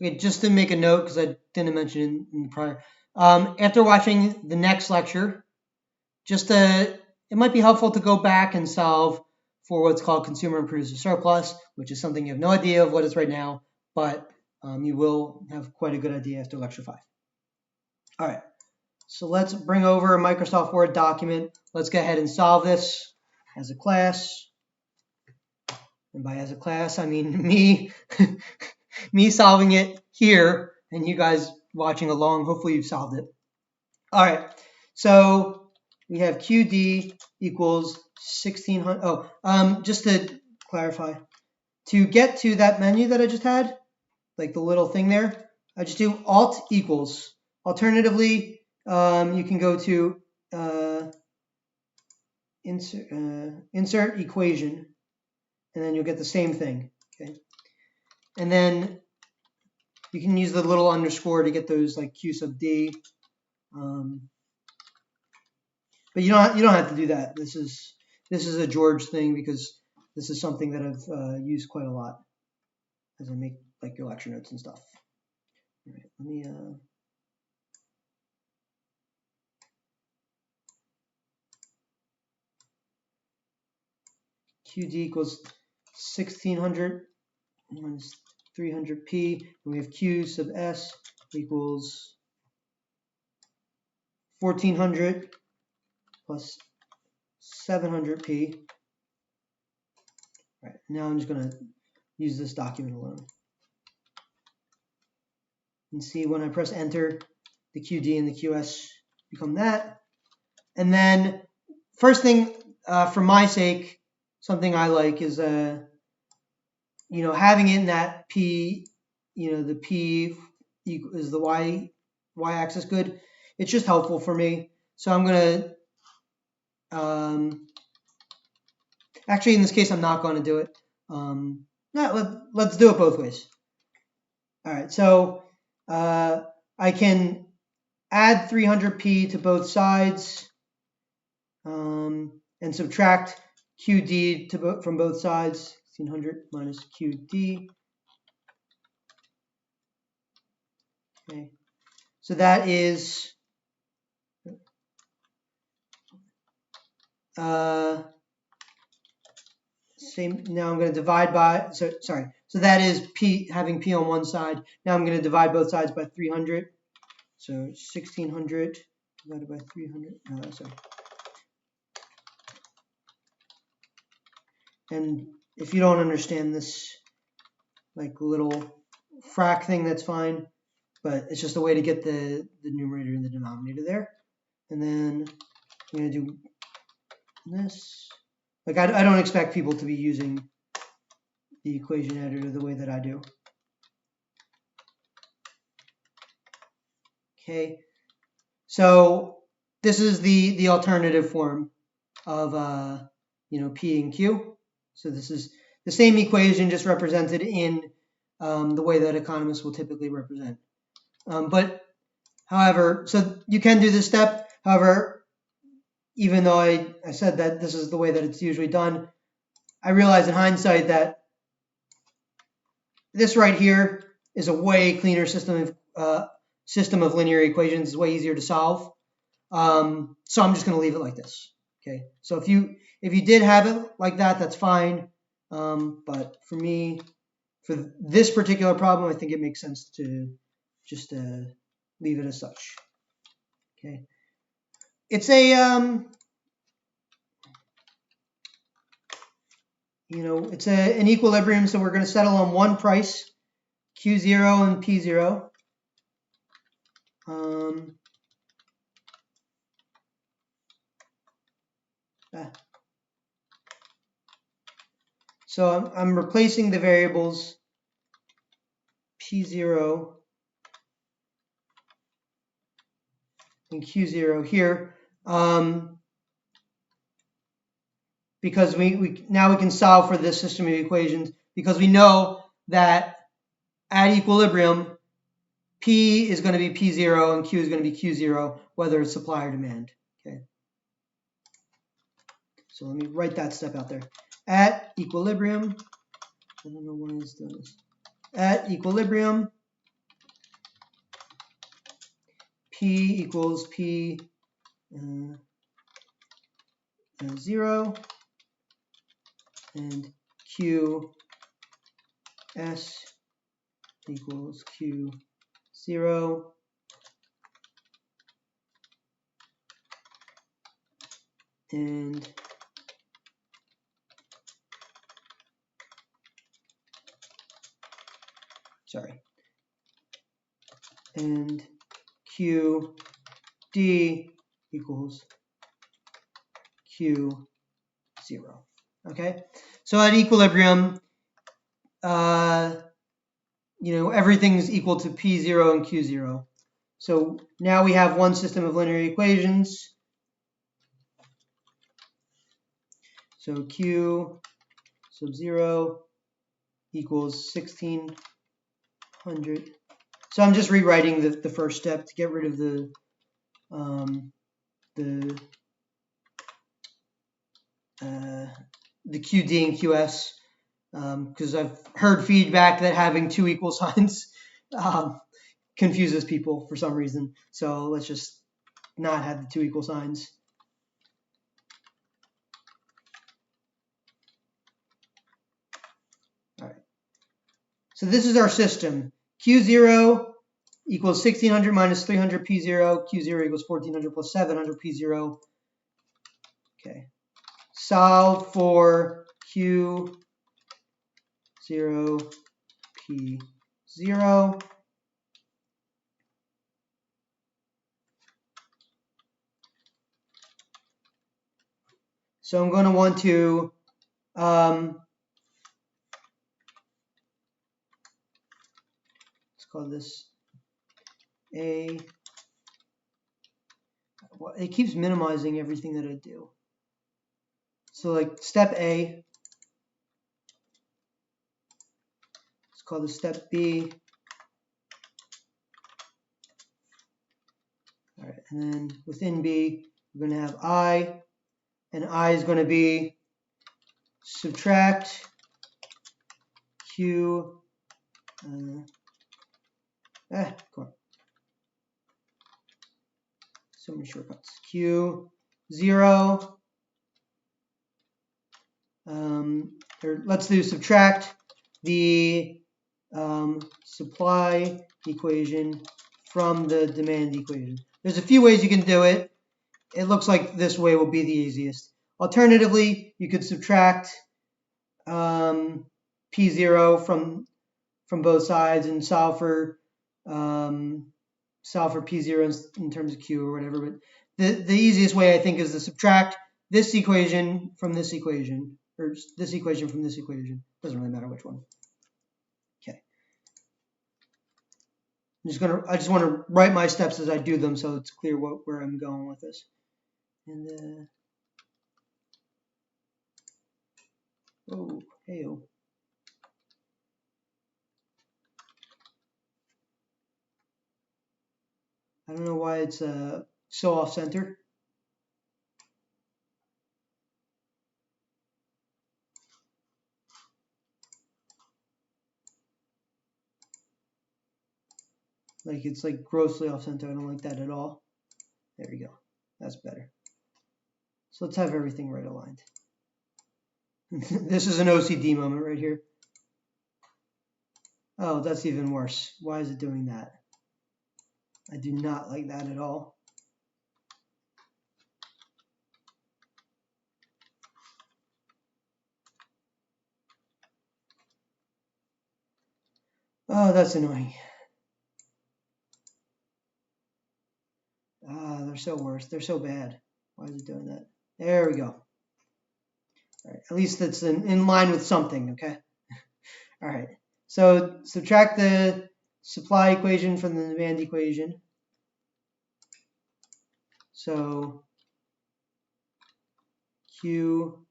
Okay, just to make a note, because I didn't mention it in the prior. After watching the next lecture, it might be helpful to go back and solve for what's called consumer and producer surplus, which is something you have no idea of what is right now, but you will have quite a good idea after lecture 5. All right, so let's bring over a Microsoft Word document. Let's go ahead and solve this as a class. And by as a class, I mean me, me solving it here and you guys watching along. Hopefully you've solved it. All right, so we have QD equals 1600. Oh, just to clarify, to get to that menu that I just had, like the little thing there, I just do Alt equals. Alternatively, you can go to insert equation, and then you'll get the same thing. Okay, and then you can use the little underscore to get those like Q sub D. But you don't have to do that. This is a George thing because this is something that I've used quite a lot as I make like your lecture notes and stuff. All right, let me QD equals 1600 minus 300p, and we have Q sub S equals 1400 plus 700p. All right, now I'm just going to use this document alone. And see when I press enter, the QD and the QS become that. And then first thing, for my sake, something I like is, having in that P, the P is the y-axis good. It's just helpful for me. So I'm going to, actually in this case, I'm not going to do it. Let's do it both ways. All right, so I can add 300p to both sides and subtract QD from both sides. 1600 minus QD. Okay, so that is same. Now I'm going to divide by. So that is P, having P on one side. Now I'm going to divide both sides by 300. So 1600 divided by 300. Sorry. And if you don't understand this like little frac thing, that's fine. But it's just a way to get the numerator and the denominator there. And then I'm going to do this. Like I don't expect people to be using the equation editor the way that I do. Okay, so this is the alternative form of P and Q. So this is the same equation, just represented in the way that economists will typically represent. But however, so you can do this step. However, even though I said that this is the way that it's usually done, I realize in hindsight that this right here is a way cleaner system of linear equations. It's way easier to solve. So I'm just going to leave it like this. Okay. So if you did have it like that, that's fine. But for me, for this particular problem, I think it makes sense to just leave it as such. Okay. It's a it's an equilibrium, so we're going to settle on one price, Q0 and P0. So I'm replacing the variables P0 and Q0 here, because we now we can solve for this system of equations, because we know that at equilibrium, P is going to be P0 and Q is going to be Q0, whether it's supply or demand. Okay. So let me write that step out there. At equilibrium, I don't know why it's doing this. At equilibrium, P equals P 0 and Q S equals Q 0 and and Q D equals Q 0. Okay, so at equilibrium, everything's equal to P0 and Q0. So now we have one system of linear equations. So Q sub 0 equals 1600. So I'm just rewriting the first step to get rid of the QD and QS, because I've heard feedback that having two equal signs confuses people for some reason. So let's just not have the two equal signs. All right. So this is our system. Q0 equals 1600 minus 300 P0. Q0 equals 1400 plus 700 P0. Okay. Solve for Q0 P0. So I'm going to want to let's call this A. Well, it keeps minimizing everything that I do. So like step A, let's call this step B. All right, and then within B, we're going to have I, and I is going to be subtract Q, come on. So many shortcuts. Q0, or let's do subtract the supply equation from the demand equation. There's a few ways you can do it. It looks like this way will be the easiest. Alternatively, you could subtract P0 from both sides and solve for P0 in terms of Q or whatever. But the easiest way, I think, is to subtract this equation from this equation, or this equation from this equation. Doesn't really matter which one. Okay. I just want to write my steps as I do them, so it's clear where I'm going with this. And oh, hey-o. I don't know why it's so off center. Like it's like grossly off center. I don't like that at all. There we go. That's better. So let's have everything right aligned. This is an OCD moment right here. Oh, that's even worse. Why is it doing that? I do not like that at all. Oh, that's annoying. Ah, they're so worse. They're so bad. Why is it doing that? There we go. All right, at least it's in line with something, okay? All right, so subtract the supply equation from the demand equation. So Q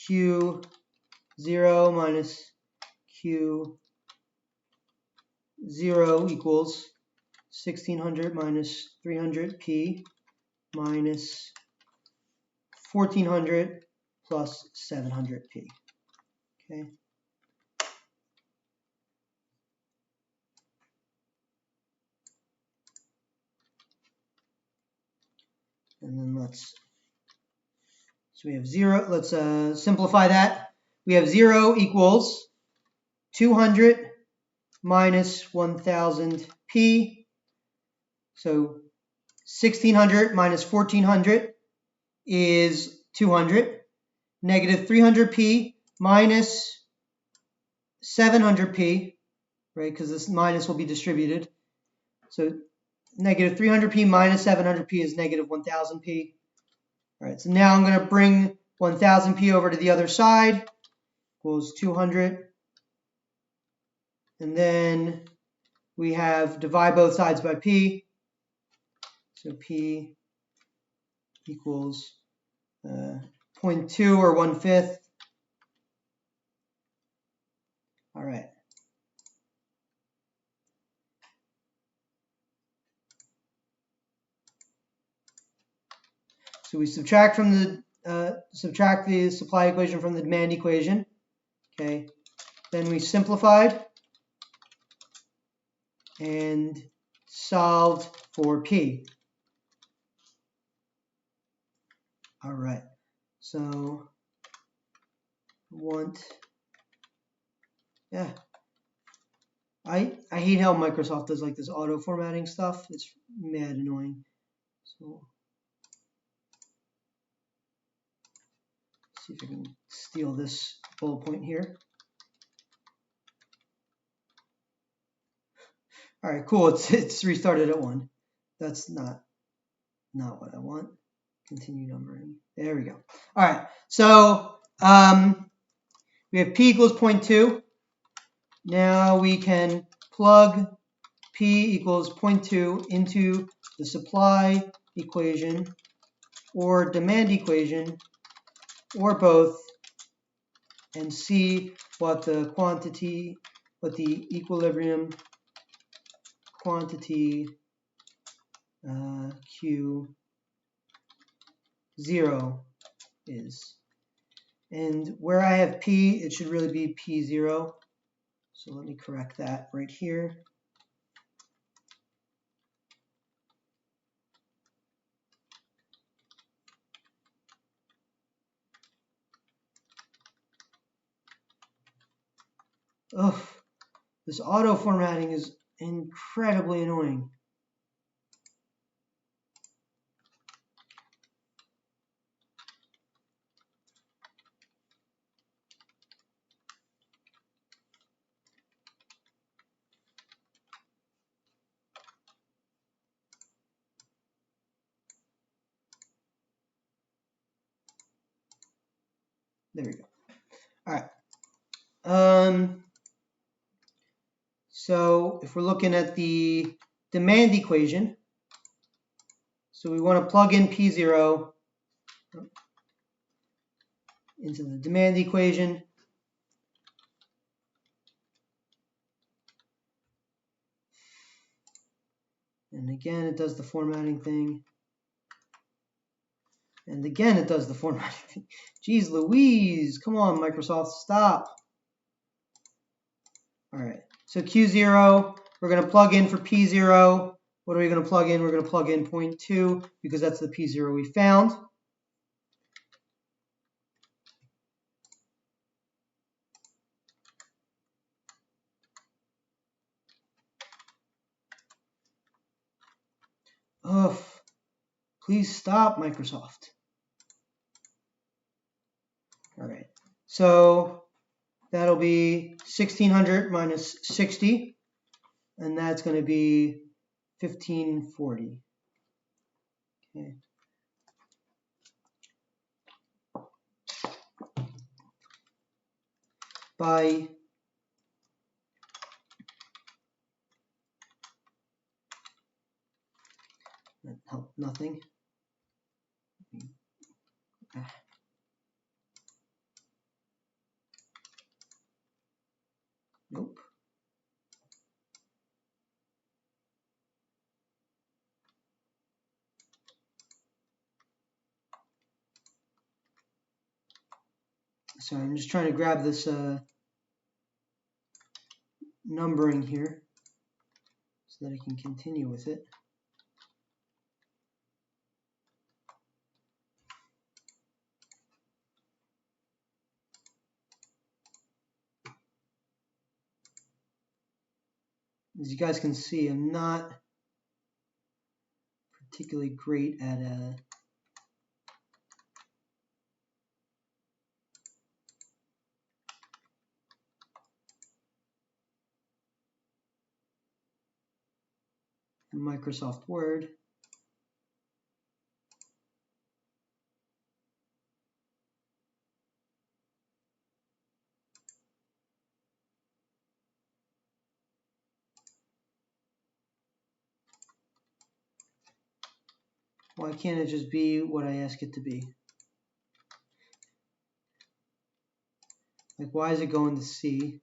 Q0 minus Q0 equals 1600 minus 300 P minus 1400 plus 700 P. Okay. So we have 0. Let's simplify that. We have 0 equals 200 minus 1000p. So 1600 minus 1400 is 200. Negative 300p minus 700p, right? Because this minus will be distributed. So negative 300p minus 700p is negative 1000p. All right, so now I'm going to bring 1000p over to the other side, equals 200. And then we have divide both sides by p. So p equals 0.2 or 1/5. All right. So we subtract the supply equation from the demand equation. Okay. Then we simplified and solved for p. All right. So I hate how Microsoft does like this auto formatting stuff. It's mad annoying. So let's see if I can steal this bullet point here. All right, cool. It's restarted at 1. That's not what I want. Continue numbering. There we go. All right. So we have p equals 0.2. Now we can plug p equals 0.2 into the supply equation or demand equation or both and see what the equilibrium quantity Q0 is. And where I have P, it should really be P0. So let me correct that right here. Ugh, this auto formatting is incredibly annoying. There we go. All right. So if we're looking at the demand equation, so we want to plug in P0 into the demand equation. And again, it does the formatting thing. And again, it does the formatting thing. Jeez Louise, come on, Microsoft, stop. All right, so Q0, we're going to plug in for P0. What are we going to plug in? We're going to plug in 0.2 because that's the P0 we found. Ugh, please stop, Microsoft. All right, so that'll be 1600 minus 60, and that's going to be 1540. Okay. By that helped nothing. Nope. Sorry, I'm just trying to grab this numbering here so that I can continue with it. As you guys can see, I'm not particularly great at Microsoft Word. Why can't it just be what I ask it to be? Like, why is it going to C?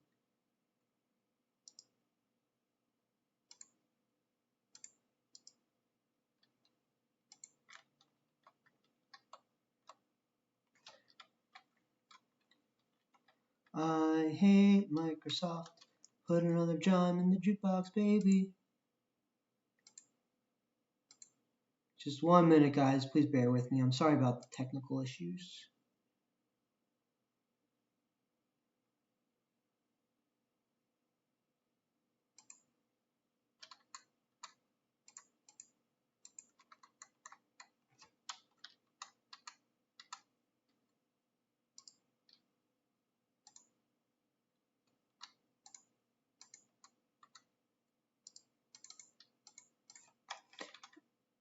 I hate Microsoft. Put another John in the jukebox, baby. Just 1 minute, guys. Please bear with me. I'm sorry about the technical issues.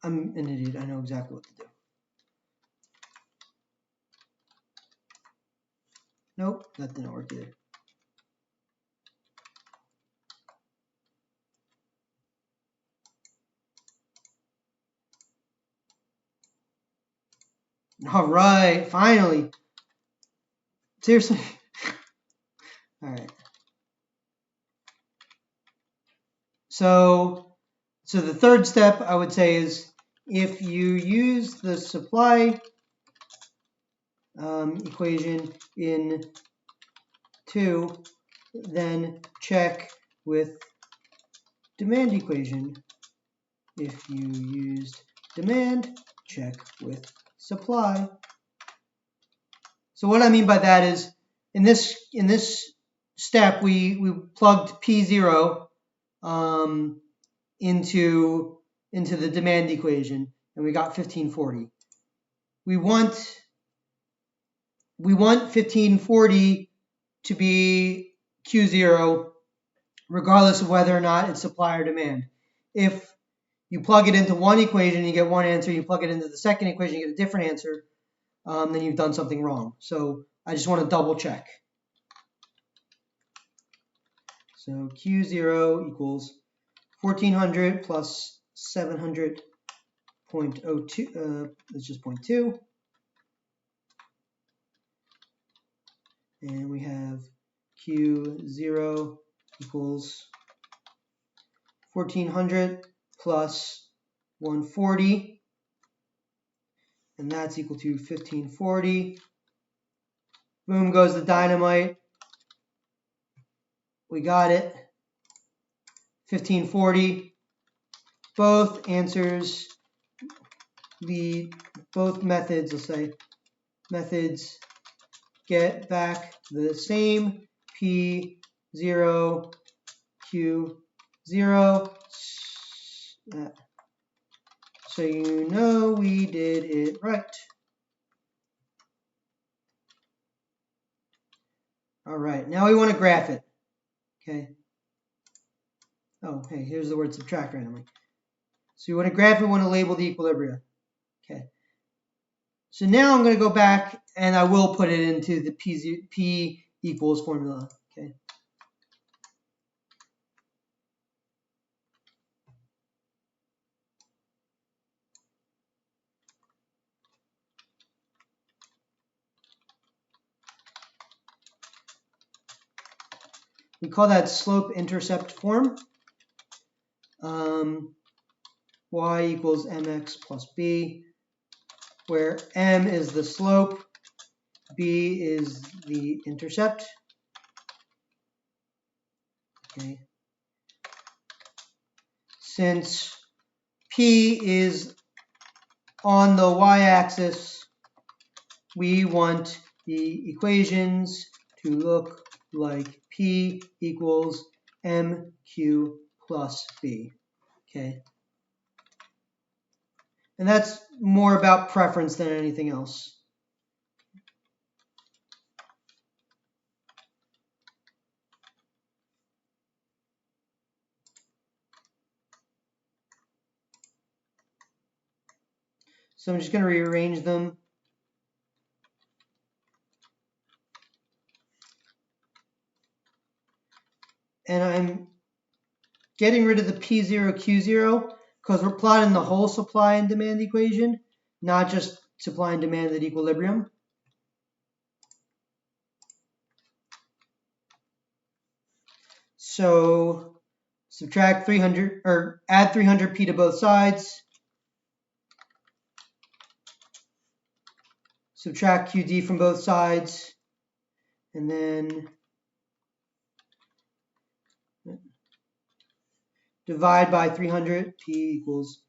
I'm an idiot. I know exactly what to do. Nope, that didn't work either. All right, finally. Seriously. All right. So the third step I would say is if you use the supply equation in 2, then check with demand equation. If you used demand, check with supply. So what I mean by that is in this step we plugged P0 into the demand equation and we got 1540. We want 1540 to be Q0 regardless of whether or not it's supply or demand. If you plug it into one equation, you get one answer. You plug it into the second equation, you get a different answer. Then you've done something wrong. So I just want to double check. So Q0 equals 1400 plus 700.02. That's just 0.2. And we have Q0 equals 1400 plus 140. And that's equal to 1540. Boom goes the dynamite. We got it. 1540. Both answers lead, both methods, let's say, methods get back the same P0, Q0. So you know we did it right. All right, now we want to graph it. Okay. Oh, hey, here's the word subtract randomly. So you want to graph it, want to label the equilibria. Okay. So now I'm going to go back and I will put it into the P equals formula. Okay. We call that slope-intercept form. Y equals mx plus b, where m is the slope, b is the intercept. Okay. Since p is on the y-axis, we want the equations to look like P equals MQ plus B. Okay. And that's more about preference than anything else. So I'm just going to rearrange them. And I'm getting rid of the P0, Q0 because we're plotting the whole supply and demand equation, not just supply and demand at equilibrium. So subtract 300 or add 300p to both sides. Subtract QD from both sides. And then divide by 300. P equals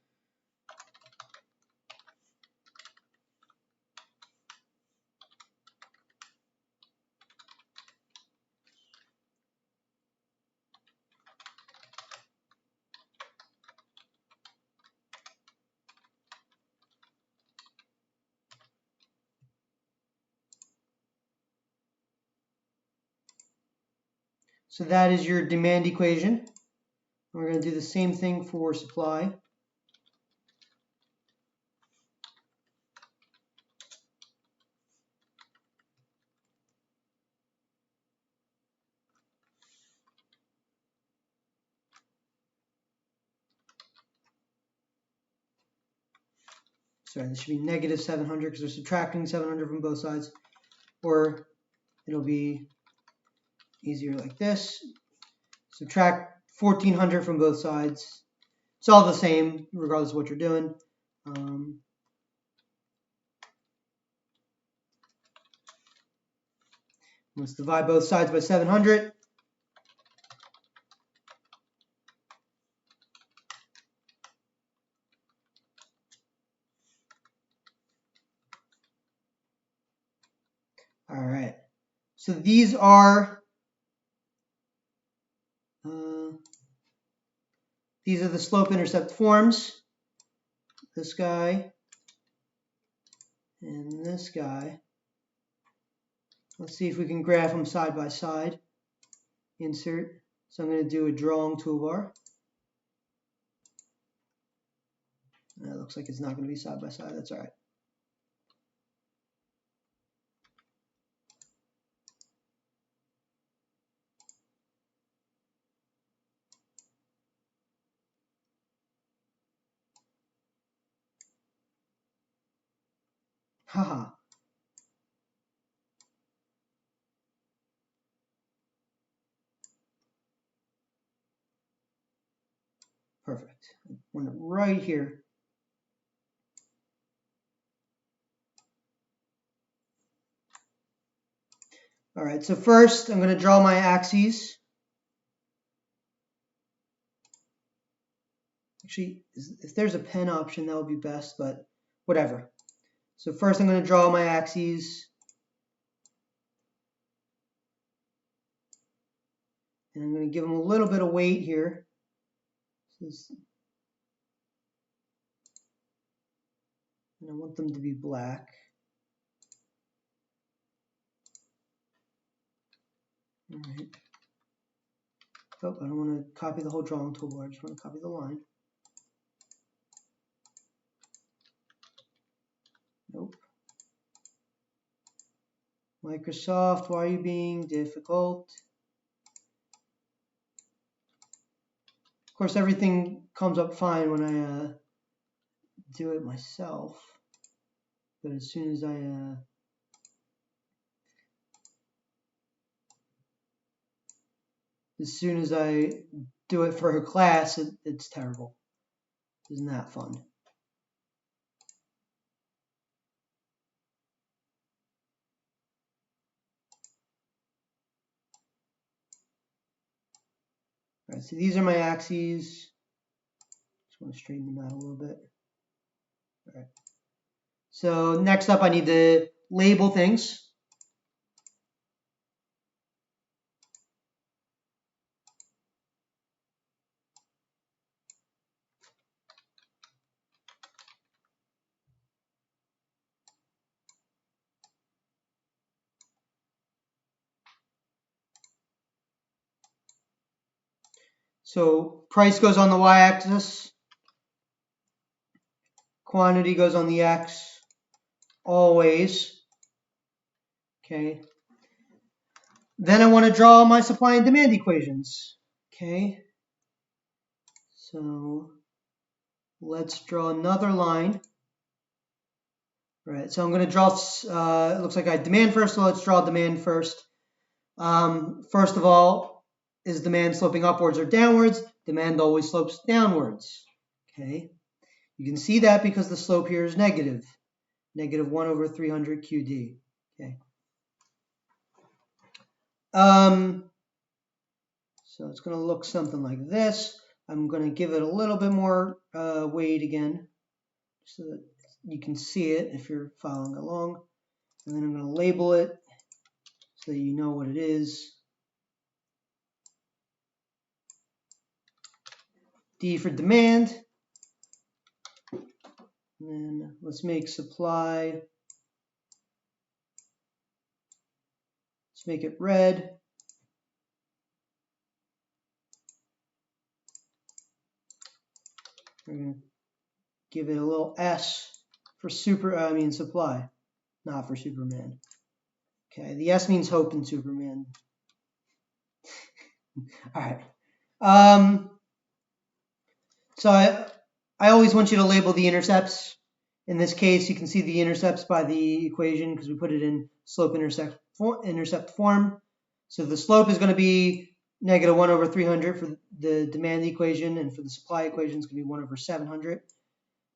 so that is your demand equation. We're going to do the same thing for supply. Sorry, this should be negative 700 because we're subtracting 700 from both sides. Or it'll be easier like this. Subtract 1400 from both sides. It's all the same regardless of what you're doing. Let's divide both sides by 700. All right. So these are the slope-intercept forms. This guy and this guy. Let's see if we can graph them side by side. Insert. So I'm going to do a drawing toolbar. That looks like it's not going to be side by side. That's all right. Haha. Perfect. I want it right here. All right, so first I'm going to draw my axes. Actually, if there's a pen option, that would be best, but whatever. So first I'm going to draw my axes. And I'm going to give them a little bit of weight here. And I want them to be black. All right. Oh, I don't want to copy the whole drawing toolbar. I just want to copy the line. Nope. Microsoft, why are you being difficult? Of course, everything comes up fine when I do it myself. But as soon as I do it for her class, it's terrible. Isn't that fun? All right, so these are my axes. Just want to straighten them out a little bit. All right. So next up, I need to label things. So price goes on the y-axis, quantity goes on the x, always. Okay. Then I want to draw my supply and demand equations. Okay. So let's draw another line. Right. So I'm going to draw. It looks like I had demand first. So let's draw demand first. First of all, is demand sloping upwards or downwards? Demand always slopes downwards. Okay. You can see that because the slope here is negative. Negative 1 over 300 QD. Okay. So it's going to look something like this. I'm going to give it a little bit more weight again so that you can see it if you're following along. And then I'm going to label it so that you know what it is. D for demand. And then let's make supply. Let's make it red. We're going to give it a little S for supply, not for Superman. Okay, the S means hope in Superman. All right. So I always want you to label the intercepts. In this case, you can see the intercepts by the equation because we put it in slope-intercept form. So the slope is going to be negative 1 over 300 for the demand equation, and for the supply equation, it's going to be 1 over 700.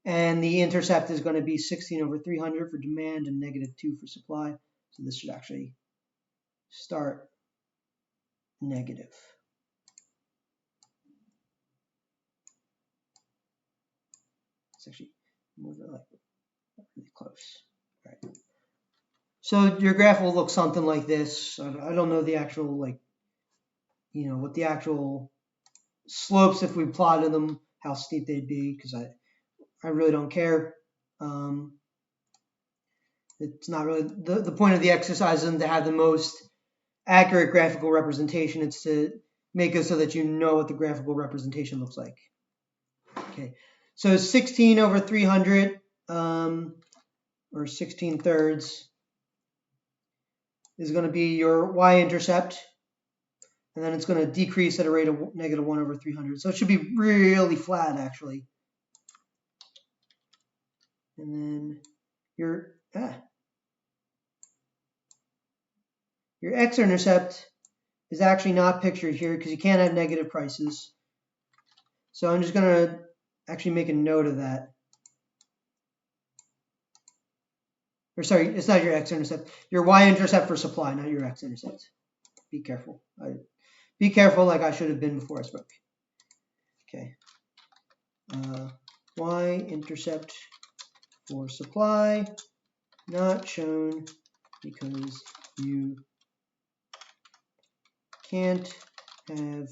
And the intercept is going to be 16 over 300 for demand and negative 2 for supply. So this should actually start negative. Let's actually move it like really close. All right. So your graph will look something like this. I don't know the actual, what the actual slopes, if we plotted them, how steep they'd be, because I really don't care. It's not really, the point of the exercise isn't to have the most accurate graphical representation. It's to make it so that you know what the graphical representation looks like. Okay, so 16 over 300, or 16 thirds, is going to be your y-intercept, and then it's going to decrease at a rate of negative 1 over 300. So it should be really flat, actually. And then your x-intercept is actually not pictured here because you can't have negative prices. So I'm just going to actually make a note of that. Or sorry, it's not your x-intercept. Your y-intercept for supply, not your x-intercept. Be careful. Be careful, like I should have been before I spoke. Okay. Y-intercept for supply, not shown because you can't have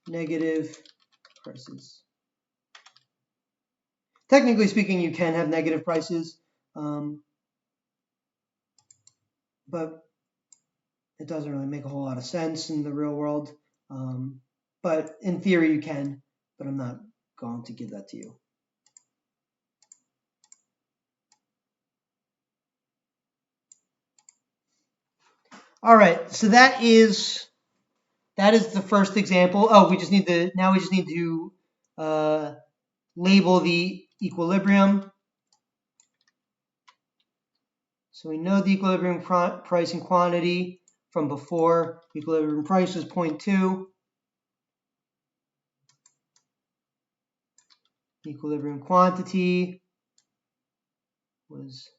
negative prices. Technically speaking, you can have negative prices, but it doesn't really make a whole lot of sense in the real world. But in theory, you can, but I'm not going to give that to you. All right, so that is the first example. Oh, we just need to label the equilibrium. So we know the equilibrium price and quantity from before. Equilibrium price is 0.2. Equilibrium quantity was,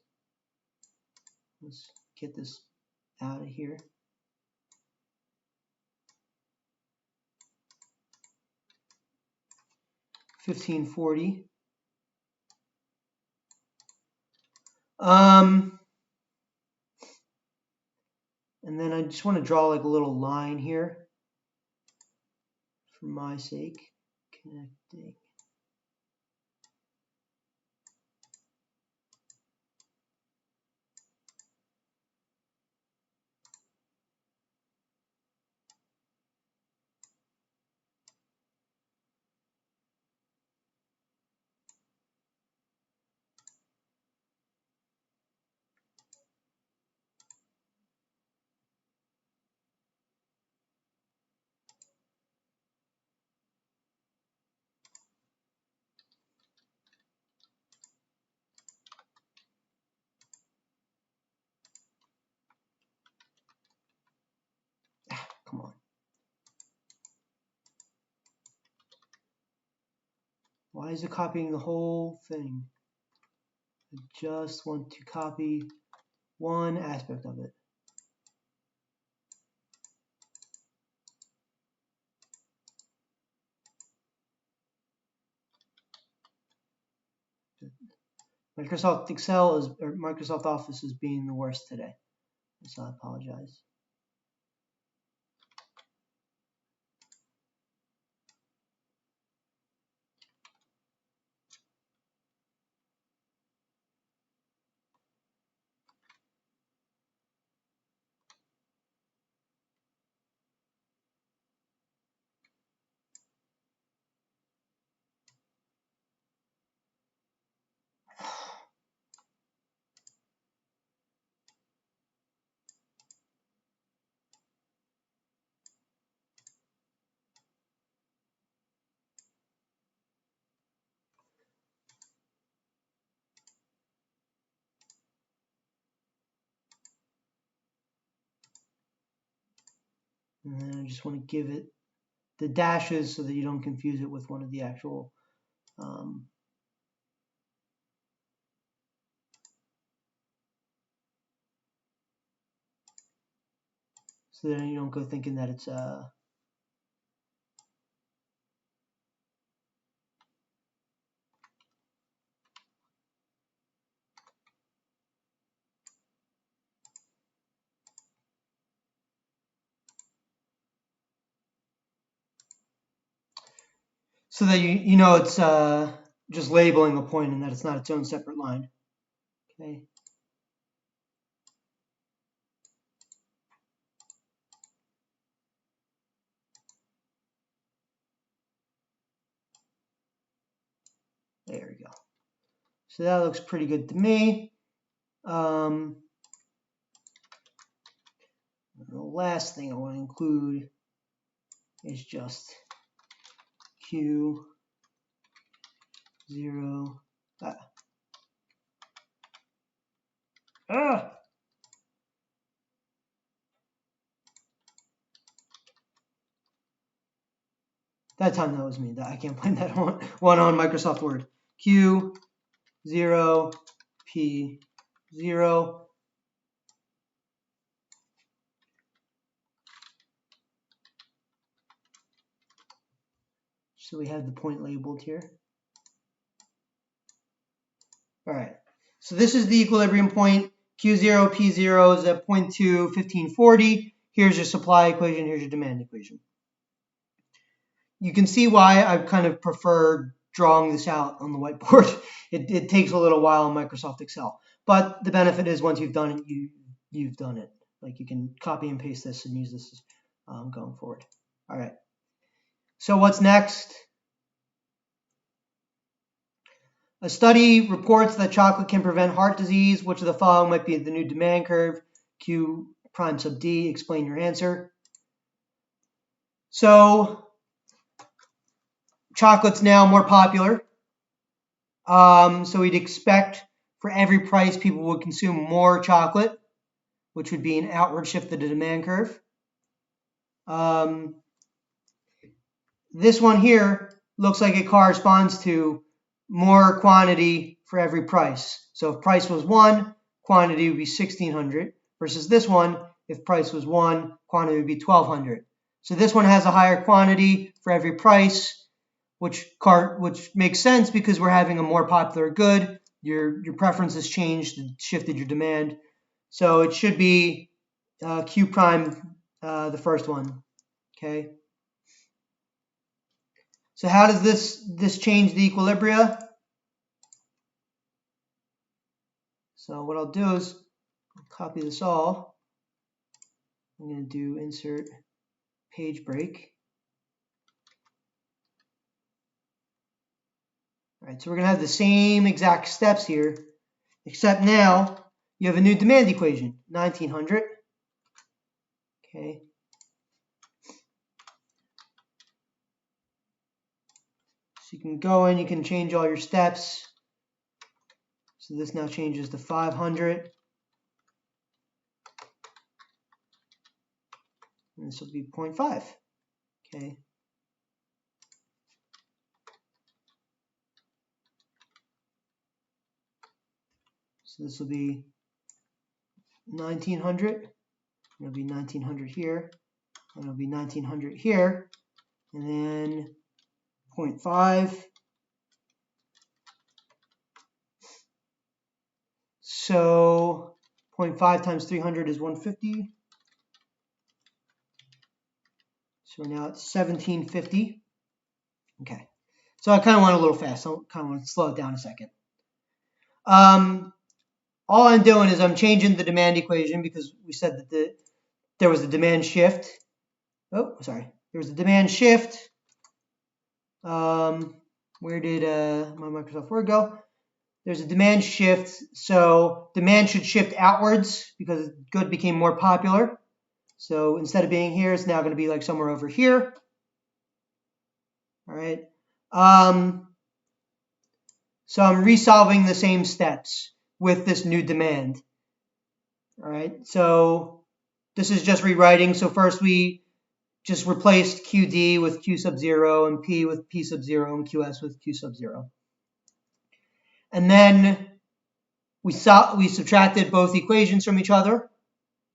let's get this out of here. $15.40. And then I just want to draw like a little line here for my sake. Connecting. is it copying the whole thing? I just want to copy one aspect of it. Microsoft Excel is, or Microsoft Office is being the worst today, so I apologize. And then I just want to give it the dashes so that you don't confuse it with one of the actual so that you don't go thinking that it's so that you know it's just labeling a point and that it's not its own separate line. Okay. There we go. So that looks pretty good to me. The last thing I want to include is just Q0. That time that was me. I can't blame that one on Microsoft Word. Q0 P0. So we have the point labeled here. All right. So this is the equilibrium point. Q0 P0 is at 0.2, 1540. Here's your supply equation. Here's your demand equation. You can see why I kind of prefer drawing this out on the whiteboard. It takes a little while in Microsoft Excel. But the benefit is once you've done it, you've done it. Like you can copy and paste this and use this going forward. All right. So what's next? A study reports that chocolate can prevent heart disease. Which of the following might be the new demand curve? Q prime sub D. Explain your answer. So chocolate's now more popular. So we'd expect for every price people would consume more chocolate, which would be an outward shift of the demand curve. This one here looks like it corresponds to more quantity for every price. So if price was 1, quantity would be 1,600 versus this one, if price was 1, quantity would be 1,200. So this one has a higher quantity for every price, which makes sense because we're having a more popular good. Your preference has changed and shifted your demand. So it should be Q prime, the first one. Okay. So how does this change the equilibria? So what I'll do is I'll copy this all. I'm going to do insert page break. All right, so we're going to have the same exact steps here, except now you have a new demand equation, 1900. Okay. So you can go in, you can change all your steps. So this now changes to 500. And this will be 0.5. Okay. So this will be 1900. It'll be 1900 here, and it'll be 1900 here, and then 0.5. So 0.5 times 300 is 150. So now it's 1750. Okay. So I kind of went a little fast. So I kind of want to slow it down a second. All I'm doing is I'm changing the demand equation because we said that there was a demand shift. Oh, sorry. There was a demand shift. Where did my Microsoft Word go? There's a demand shift. So demand should shift outwards because good became more popular. So instead of being here, it's now going to be like somewhere over here. All right. So I'm resolving the same steps with this new demand. All right. So this is just rewriting. So first we just replaced QD with Q sub 0 and P with P sub 0 and QS with Q sub 0. And then we subtracted both equations from each other.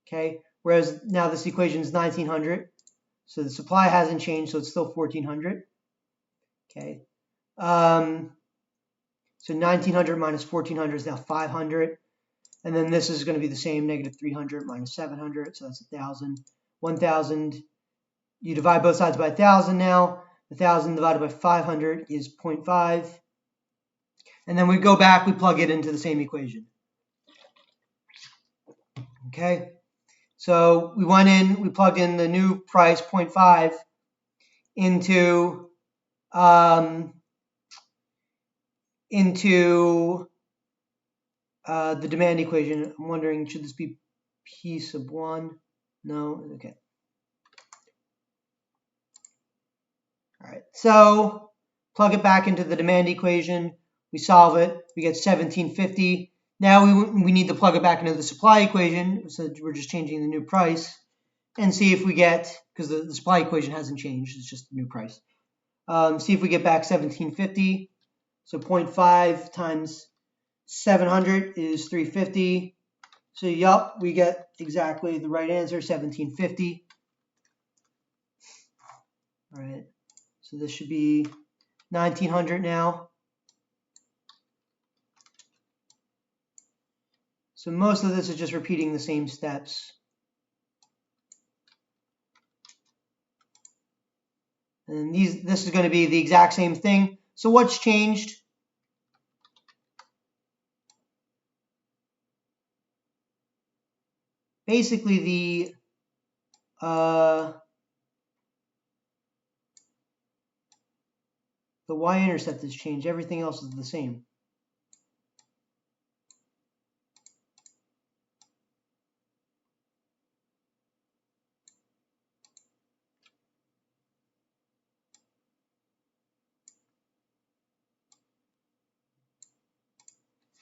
Okay. Whereas now this equation is 1900. So the supply hasn't changed, so it's still 1400. Okay. So 1900 minus 1400 is now 500. And then this is going to be the same, negative 300 minus 700. So that's 1,000. 1,000. You divide both sides by 1,000 now. 1,000 divided by 500 is 0.5. And then we go back, we plug it into the same equation. Okay. So we went in, we plugged in the new price, 0.5, into the demand equation. I'm wondering, should this be P sub 1? No? Okay. All right. So plug it back into the demand equation. We solve it. We get 1750. Now we need to plug it back into the supply equation. So we're just changing the new price and see if we get, because the supply equation hasn't changed, it's just the new price. See if we get back 1750. So 0.5 times 700 is 350. So yup, we get exactly the right answer, 1750. All right. So this should be 1900 now. So most of this is just repeating the same steps. And this is going to be the exact same thing. So what's changed? Basically the y-intercept has changed. Everything else is the same.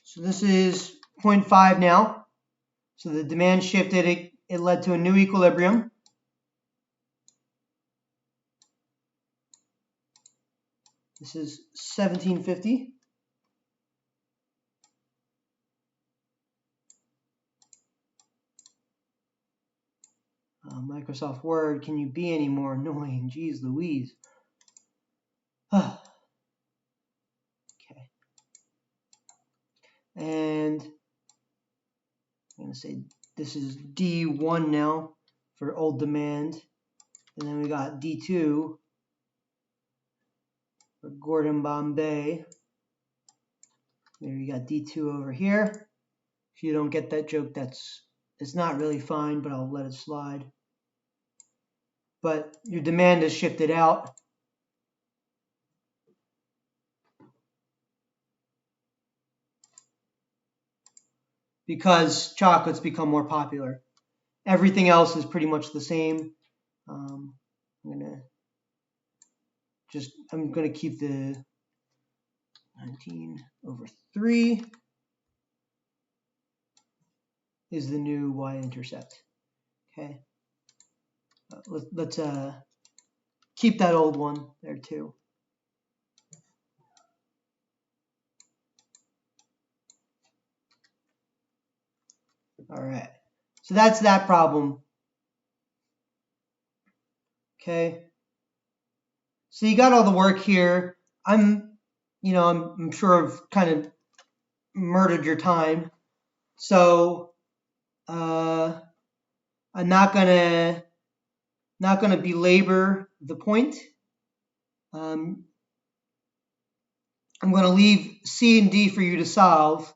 So this is 0.5 now. So the demand shifted, it led to a new equilibrium. This is 1750. Microsoft Word, can you be any more annoying? Jeez Louise. Okay. And I'm going to say this is D1 now for old demand. And then we got D2 for Gordon Bombay. There you got D2 over here. If you don't get that joke, it's not really fine, but I'll let it slide. But your demand is shifted out. Because chocolates become more popular. Everything else is pretty much the same. I'm gonna keep the 19/3 is the new y-intercept. Okay. Let's keep that old one there too. All right. So that's that problem. Okay. So you got all the work here. I'm sure I've kind of murdered your time. So I'm not gonna belabor the point. I'm gonna leave C and D for you to solve,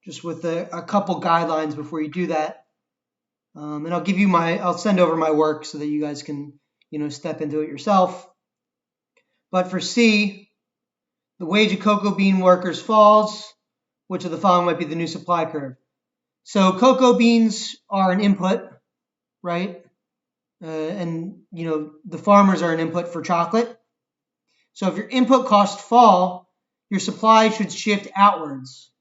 just with a couple guidelines before you do that. And I'll send over my work so that you guys can, step into it yourself. But for C, the wage of cocoa bean workers falls. Which of the following might be the new supply curve? So cocoa beans are an input, right? And the farmers are an input for chocolate. So if your input costs fall, your supply should shift outwards.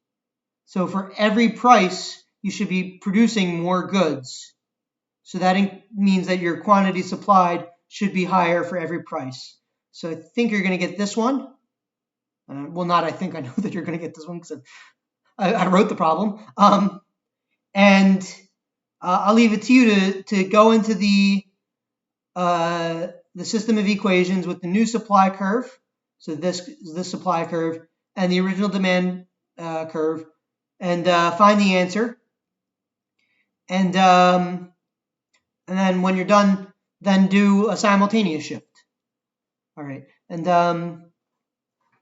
So for every price, you should be producing more goods. So that means that your quantity supplied should be higher for every price. So I think you're going to get this one. Well, not I think, I know that you're going to get this one because I wrote the problem. And I'll leave it to you to go into the system of equations with the new supply curve. So this supply curve and the original demand curve, and find the answer. And then when you're done, then do a simultaneous shift. All right. And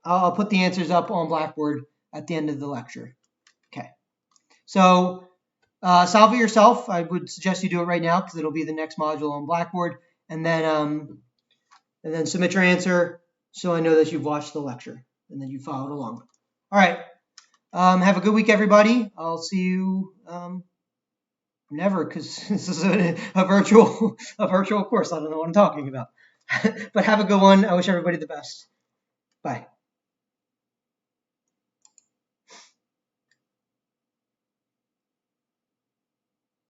I'll put the answers up on Blackboard at the end of the lecture. Okay. So solve it yourself. I would suggest you do it right now because it'll be the next module on Blackboard. And then submit your answer so I know that you've watched the lecture and that you followed along. All right. Have a good week, everybody. I'll see you never, because this is a virtual course. I don't know what I'm talking about. But have a good one. I wish everybody the best. Bye.